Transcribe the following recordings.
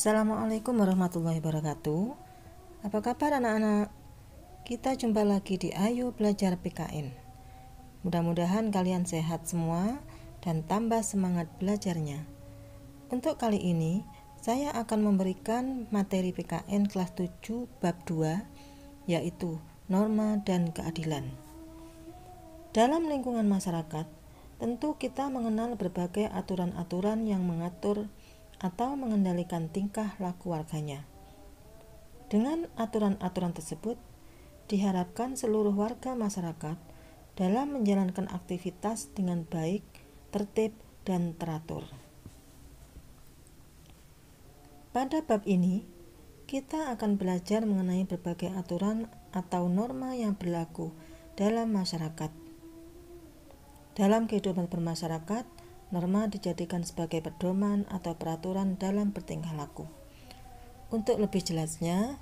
Assalamualaikum warahmatullahi wabarakatuh. Apa kabar anak-anak? Kita jumpa lagi di Ayo Belajar PKN. Mudah-mudahan kalian sehat semua dan tambah semangat belajarnya. Untuk kali ini, saya akan memberikan materi PKN kelas 7 bab 2, yaitu norma dan keadilan. Dalam lingkungan masyarakat, tentu kita mengenal berbagai aturan-aturan yang mengatur atau mengendalikan tingkah laku warganya. Dengan aturan-aturan tersebut, diharapkan seluruh warga masyarakat dalam menjalankan aktivitas dengan baik, tertib, dan teratur. Pada bab ini, kita akan belajar mengenai berbagai aturan atau norma yang berlaku dalam masyarakat. Dalam kehidupan bermasyarakat, norma dijadikan sebagai pedoman atau peraturan dalam bertingkah laku. Untuk lebih jelasnya,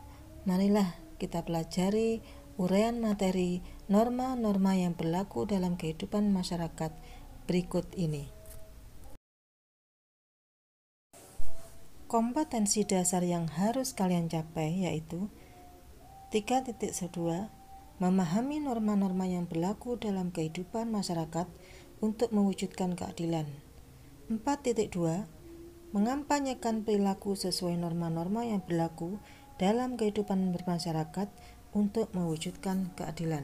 marilah kita pelajari uraian materi norma-norma yang berlaku dalam kehidupan masyarakat berikut ini. Kompetensi dasar yang harus kalian capai yaitu 3.2 memahami norma-norma yang berlaku dalam kehidupan masyarakat untuk mewujudkan keadilan. 4.2 mengampanyekan perilaku sesuai norma-norma yang berlaku dalam kehidupan bermasyarakat untuk mewujudkan keadilan.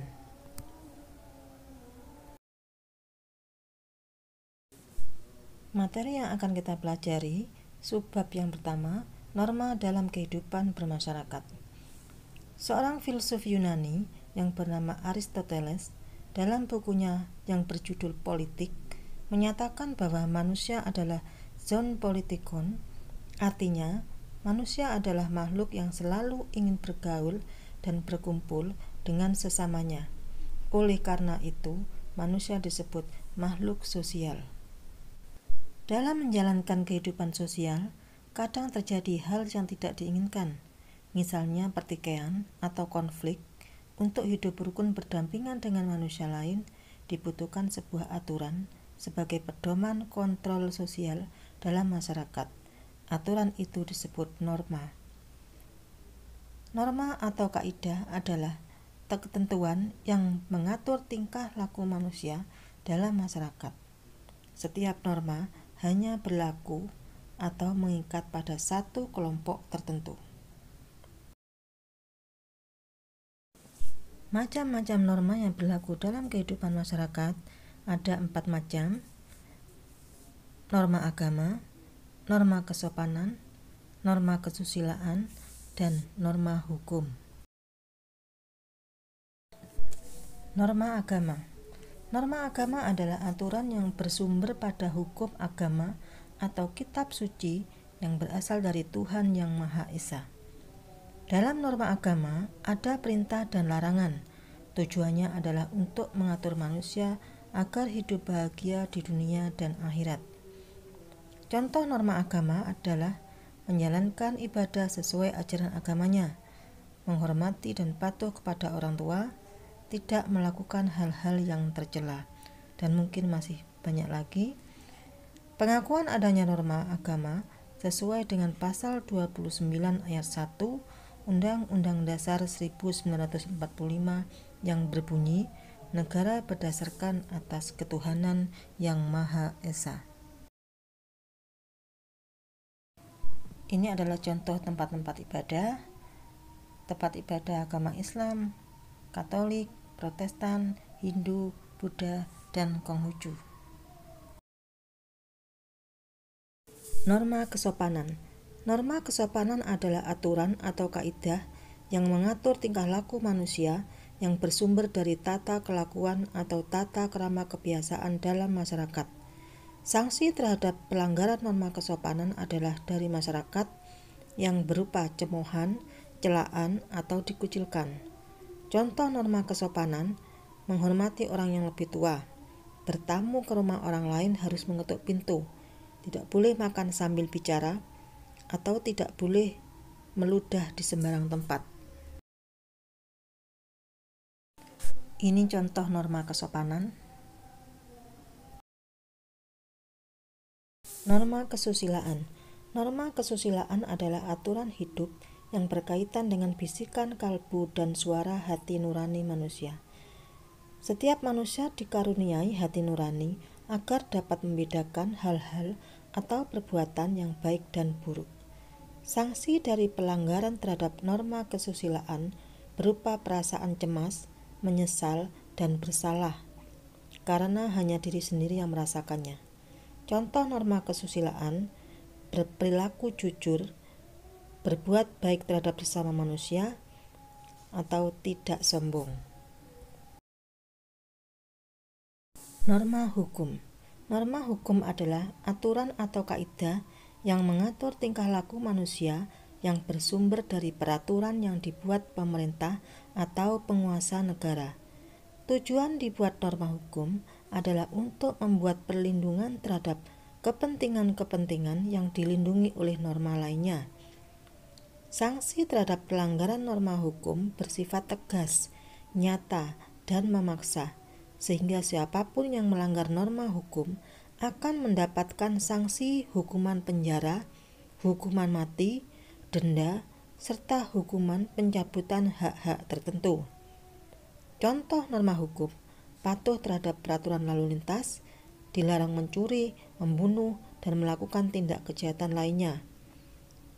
Materi yang akan kita pelajari, subbab yang pertama, norma dalam kehidupan bermasyarakat. Seorang filsuf Yunani yang bernama Aristoteles dalam bukunya yang berjudul Politik menyatakan bahwa manusia adalah zoon politikon, artinya manusia adalah makhluk yang selalu ingin bergaul dan berkumpul dengan sesamanya. Oleh karena itu, manusia disebut makhluk sosial. Dalam menjalankan kehidupan sosial, kadang terjadi hal yang tidak diinginkan, misalnya pertikaian atau konflik. Untuk hidup rukun berdampingan dengan manusia lain, dibutuhkan sebuah aturan sebagai pedoman kontrol sosial dalam masyarakat. Aturan itu disebut norma. Norma atau kaidah adalah ketentuan yang mengatur tingkah laku manusia dalam masyarakat. Setiap norma hanya berlaku atau mengikat pada satu kelompok tertentu. Macam-macam norma yang berlaku dalam kehidupan masyarakat ada 4 macam: norma agama, norma kesopanan, norma kesusilaan, dan norma hukum. Norma agama. Norma agama adalah aturan yang bersumber pada hukum agama atau kitab suci yang berasal dari Tuhan Yang Maha Esa. Dalam norma agama ada perintah dan larangan. Tujuannya adalah untuk mengatur manusia agar hidup bahagia di dunia dan akhirat. Contoh norma agama adalah menjalankan ibadah sesuai ajaran agamanya, menghormati dan patuh kepada orang tua, tidak melakukan hal-hal yang tercela, dan mungkin masih banyak lagi. Pengakuan adanya norma agama sesuai dengan pasal 29 ayat 1 Undang-Undang Dasar 1945 yang berbunyi, negara berdasarkan atas ketuhanan yang Maha Esa. Ini adalah contoh tempat-tempat ibadah agama Islam, Katolik, Protestan, Hindu, Buddha, dan Konghucu. Norma kesopanan. Norma kesopanan adalah aturan atau kaidah yang mengatur tingkah laku manusia yang bersumber dari tata kelakuan atau tata krama kebiasaan dalam masyarakat. Sanksi terhadap pelanggaran norma kesopanan adalah dari masyarakat yang berupa cemoohan, celaan, atau dikucilkan. Contoh norma kesopanan: menghormati orang yang lebih tua, bertamu ke rumah orang lain harus mengetuk pintu, tidak boleh makan sambil bicara, atau tidak boleh meludah di sembarang tempat. Ini contoh norma kesopanan. Norma kesusilaan. Norma kesusilaan adalah aturan hidup yang berkaitan dengan bisikan kalbu dan suara hati nurani manusia. Setiap manusia dikaruniai hati nurani agar dapat membedakan hal-hal atau perbuatan yang baik dan buruk. Sanksi dari pelanggaran terhadap norma kesusilaan berupa perasaan cemas, menyesal, dan bersalah, karena hanya diri sendiri yang merasakannya. Contoh norma kesusilaan: berperilaku jujur, berbuat baik terhadap sesama manusia, atau tidak sombong. Norma hukum. Norma hukum adalah aturan atau kaidah yang mengatur tingkah laku manusia yang bersumber dari peraturan yang dibuat pemerintah atau penguasa negara. Tujuan dibuat norma hukum adalah untuk membuat perlindungan terhadap kepentingan-kepentingan yang dilindungi oleh norma lainnya. Sanksi terhadap pelanggaran norma hukum bersifat tegas, nyata, dan memaksa, sehingga siapapun yang melanggar norma hukum akan mendapatkan sanksi hukuman penjara, hukuman mati, denda, serta hukuman pencabutan hak-hak tertentu. Contoh norma hukum: patuh terhadap peraturan lalu lintas, dilarang mencuri, membunuh, dan melakukan tindak kejahatan lainnya,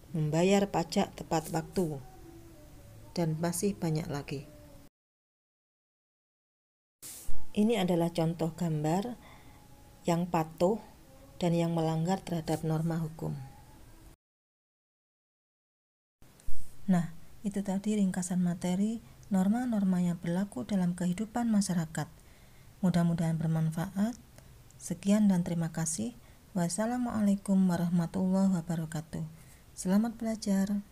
membayar pajak tepat waktu, dan masih banyak lagi. Ini adalah contoh gambar yang patuh dan yang melanggar terhadap norma hukum. Nah, itu tadi ringkasan materi norma-norma yang berlaku dalam kehidupan masyarakat. Mudah-mudahan bermanfaat. Sekian dan terima kasih. Wassalamualaikum warahmatullahi wabarakatuh. Selamat belajar.